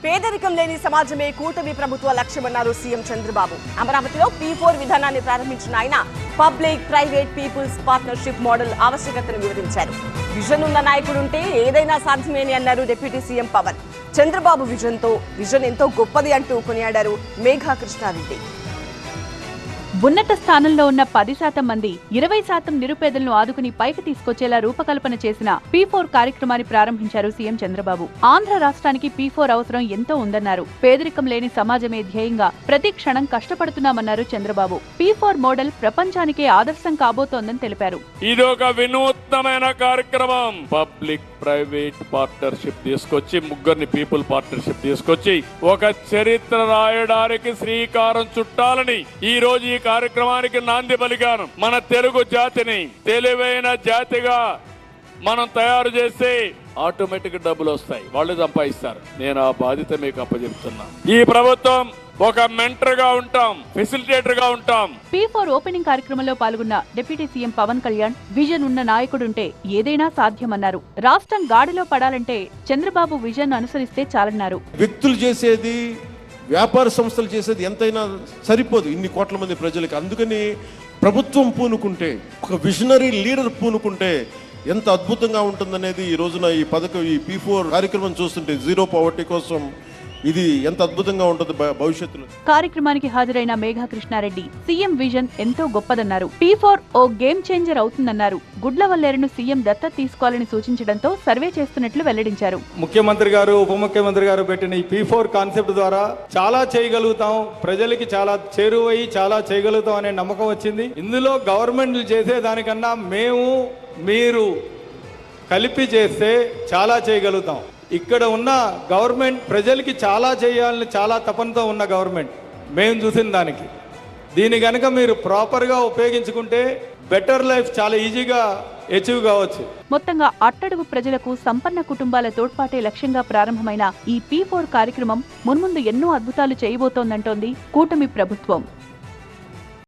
పేదరికం లేని సమాజమే కూటమి ప్రభుత్వ లక్ష్యమన్నారు సీఎం చంద్రబాబు. అమరావతిలో P4 విధానాన్ని ప్రారంభించిన ఆయన public private peoples partnership model ఆవశ్యకతను వివరించారు. విజన్ ఉన్న నాయకుడుంటే ఏదైనా సాధ్యమేని అన్నారు deputy CM Pawan. Chandrababu vision ఎంతో గొప్పది అంటూ కొనియాడారు మేఘా కృష్ణారెడ్డి. ఉన్నత స్థానంలో ఉన్న 10% మంది 20% నిరుపేదలను ఆదుకుని పైకి తీసుకొచ్చేలా రూపకల్పన చేసిన P4 కార్యక్రమాన్ని ప్రారంభించారు సీఎం చంద్రబాబు. ఆంధ్ర రాష్ట్రానికి P4 అవసరం ఎంతో ఉందన్నారు. పేదరికం లేని సమాజమే ధ్యేయంగా ప్రతి క్షణం కష్టపడుతున్నామన్నారు చంద్రబాబు. P4 మోడల్ ప్రపంచానికే ఆదర్శం కాబోతోందని తెలిపారు. ఇదొక వినూత్నమైన కార్యక్రమం. పబ్లిక్ ప్రైవేట్ పార్ట్నర్షిప్ తీసుకొచ్చి, ముగ్గురిని పీపుల్ పార్ట్నర్షిప్ తీసుకొచ్చి ఒక చరిత్ర రాయడానికి శ్రీకారం చుట్టాలని ఈ రోజు ఈ కార్యక్రమానికి నాంది పలికాను. మన తెలుగు జాతిని తెలివైన జాతిగా మనం తయారు చేస్తే ఆటోమేటిక్ డబ్బులు వస్తాయి, వాళ్ళు సంపాదిస్తారు. నేను ఆ బాధ్యత మీకు అప్పచెప్తున్నా. ఈ ప్రభుత్వం ఒక మెంటర్ గా ఉంటాం, ఫెసిలిటేటర్ గా ఉంటాం. P4 ఓపెనింగ్ కార్యక్రమంలో పాల్గొన్న deputy CM Pawan Kalyan vision ఉన్న నాయకుడుంటే ఏదైనా సాధ్యమన్నారు. రాష్ట్రం గాడిలో పడాలంటే చంద్రబాబు విజన్ అనుసరిస్తే చాలన్నారు. వ్యక్తులు చేసేది, వ్యాపార సంస్థలు చేసేది ఎంతైనా సరిపోదు ఇన్ని కోట్ల మంది ప్రజలకి. అందుకని ప్రభుత్వం పూనుకుంటే, ఒక విజనరీ లీడర్ పూనుకుంటే ఎంత అద్భుతంగా ఉంటుందనేది ఈ రోజున ఈ పథకం, ఈ P4 కార్యక్రమం చూస్తుంటే జీరో పవర్టీ కోసం ఇది ఎంత అద్భుతంగా ఉంటుంది భవిష్యత్తులో. కార్యక్రమానికి హాజరైన మేఘా కృష్ణారెడ్డి సీఎం విజన్ ఎంతో గొప్పదన్నారు. P4 ఓ గేమ్ చేంజర్ అవుతుందన్నారు. గుడ్లవల్లేరును సీఎం దత్తత తీసుకోవాలని సూచించడంతో సర్వే చేస్తున్నట్లు వెల్లడించారు. ముఖ్యమంత్రి గారు, ఉప ముఖ్యమంత్రి గారు పెట్టిన ఈ P4 కాన్సెప్ట్ ద్వారా చాలా చేయగలుగుతాం, ప్రజలకి చాలా చేరువయ్యి చాలా చేయగలుగుతాం అనే నమ్మకం వచ్చింది. ఇందులో గవర్నమెంట్లు చేసే దానికన్నా మేము మీరు కలిపి చేస్తే చాలా చేయగలుగుతాం. ఇక్కడ ఉన్న గవర్నమెంట్ ప్రజలకి చాలా చేయాలని చాలా తపనతో ఉన్న గవర్నమెంట్ మేము చూసిన దానికి. దీని కనుక మీరు ప్రాపర్గా ఉపయోగించుకుంటే బెటర్ లైఫ్ చాలా ఈజీగా అచీవ్ కావచ్చు. మొత్తంగా అట్టడుగు ప్రజలకు సంపన్న కుటుంబాల తోడ్పాటే లక్ష్యంగా ప్రారంభమైన ఈ P4 కార్యక్రమం మున్ముందు ఎన్నో అద్భుతాలు చేయబోతోందంటోంది కూటమి ప్రభుత్వం.